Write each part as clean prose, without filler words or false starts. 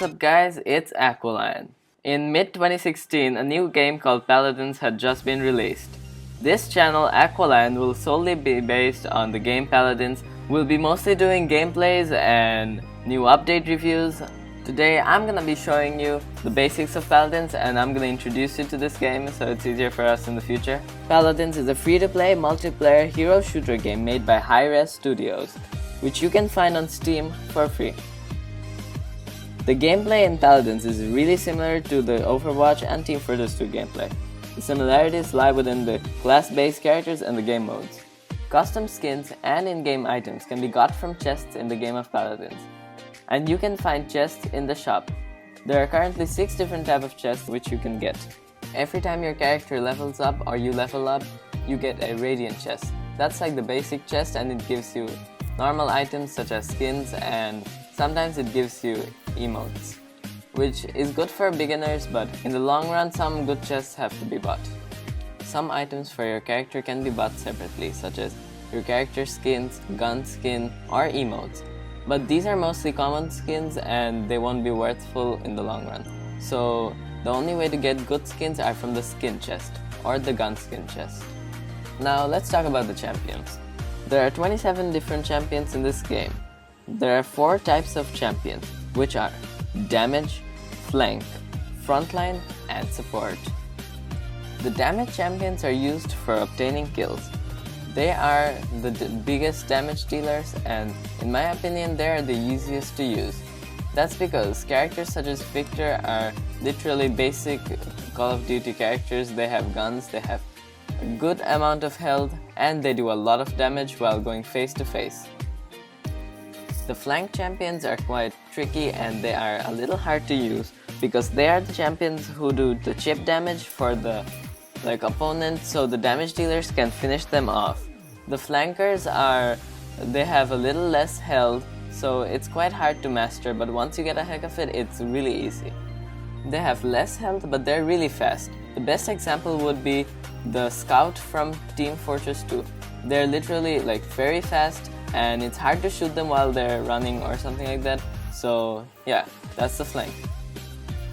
What's up guys, it's Aqualine. In mid-2016, a new game called Paladins had just been released. This channel, Aqualine, will solely be based on the game Paladins. We'll be mostly doing gameplays and new update reviews. Today I'm gonna be showing you the basics of Paladins and I'm gonna introduce you to this game so it's easier for us in the future. Paladins is a free-to-play multiplayer hero shooter game made by Hi-Res Studios, which you can find on Steam for free. The gameplay in Paladins is really similar to the Overwatch and Team Fortress 2 gameplay. The similarities lie within the class-based characters and the game modes. Custom skins and in-game items can be got from chests in the game of Paladins, and you can find chests in the shop. There are currently 6 different types of chests which you can get. Every time your character levels up or you level up, you get a Radiant chest. That's like the basic chest and it gives you normal items such as skins and sometimes it gives you emotes, which is good for beginners, but in the long run some good chests have to be bought. Some items for your character can be bought separately, such as your character skins, gun skin, or emotes. But these are mostly common skins and they won't be worthful in the long run. So the only way to get good skins are from the skin chest or the gun skin chest. Now let's talk about the champions. There are 27 different champions in this game. There are 4 types of champions, which are damage, flank, frontline, and support. The damage champions are used for obtaining kills. They are the biggest damage dealers and in my opinion they are the easiest to use. That's because characters such as Victor are literally basic Call of Duty characters. They have guns, they have a good amount of health, and they do a lot of damage while going face to face. The flank champions are quite tricky and they are a little hard to use because they are the champions who do the chip damage for the opponent, so the damage dealers can finish them off. The flankers they have a little less health, so it's quite hard to master, but once you get a heck of it, it's really easy. They have less health, but they're really fast. The best example would be the scout from Team Fortress 2. They're literally very fast and it's hard to shoot them while they're running or something like that. So yeah, that's the flank.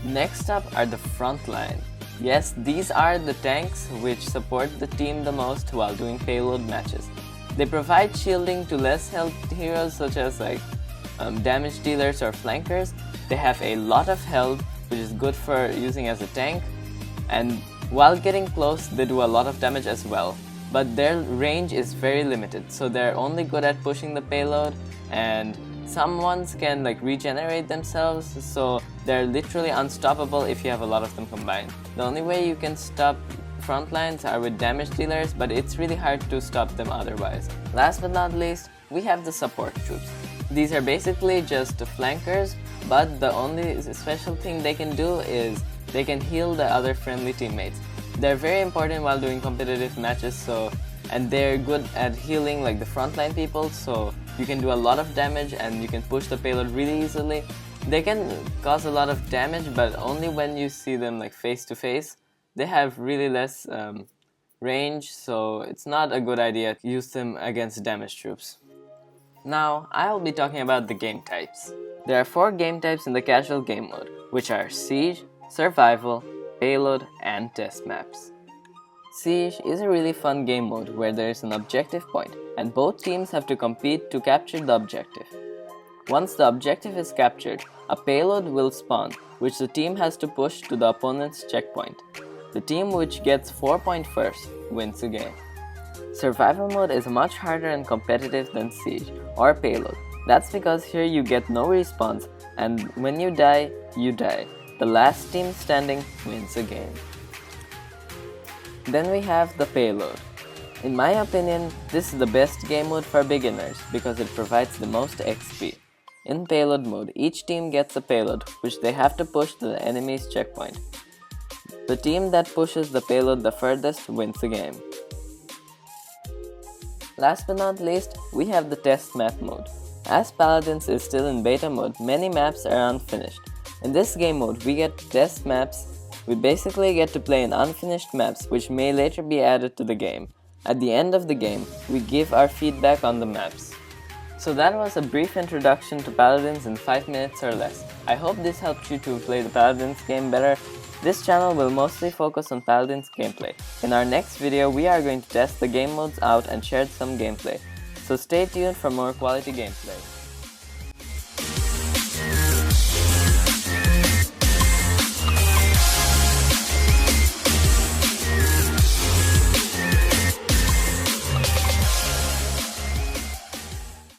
Next up are the frontline. Yes, these are the tanks which support the team the most while doing payload matches. They provide shielding to less health heroes such as damage dealers or flankers. They have a lot of health, which is good for using as a tank, and while getting close they do a lot of damage as well. But their range is very limited, so they're only good at pushing the payload, and some ones can regenerate themselves, so they're literally unstoppable if you have a lot of them combined. The only way you can stop frontlines are with damage dealers, but it's really hard to stop them otherwise. Last but not least, we have the support troops. These are basically just flankers, but the only special thing they can do is they can heal the other friendly teammates. They're very important while doing competitive matches, and they're good at healing the frontline people, so you can do a lot of damage and you can push the payload really easily. They can cause a lot of damage, but only when you see them face to face. They have really less range, so it's not a good idea to use them against damage troops. Now, I'll be talking about the game types. There are 4 game types in the casual game mode, which are Siege, Survival, Payload, and Test Maps. Siege is a really fun game mode where there is an objective point and both teams have to compete to capture the objective. Once the objective is captured, a payload will spawn, which the team has to push to the opponent's checkpoint. The team which gets 4 points first wins the game. Survival mode is much harder and competitive than Siege or Payload. That's because here you get no respawns, and when you die, you die. The last team standing wins the game. Then we have the Payload. In my opinion, this is the best game mode for beginners because it provides the most XP. In Payload mode, each team gets a payload which they have to push to the enemy's checkpoint. The team that pushes the payload the furthest wins the game. Last but not least, we have the Test Map mode. As Paladins is still in beta mode, many maps are unfinished. In this game mode, we get test maps. We basically get to play in unfinished maps which may later be added to the game. At the end of the game, we give our feedback on the maps. So that was a brief introduction to Paladins in 5 minutes or less. I hope this helped you to play the Paladins game better. This channel will mostly focus on Paladins gameplay. In our next video, we are going to test the game modes out and share some gameplay. So stay tuned for more quality gameplay.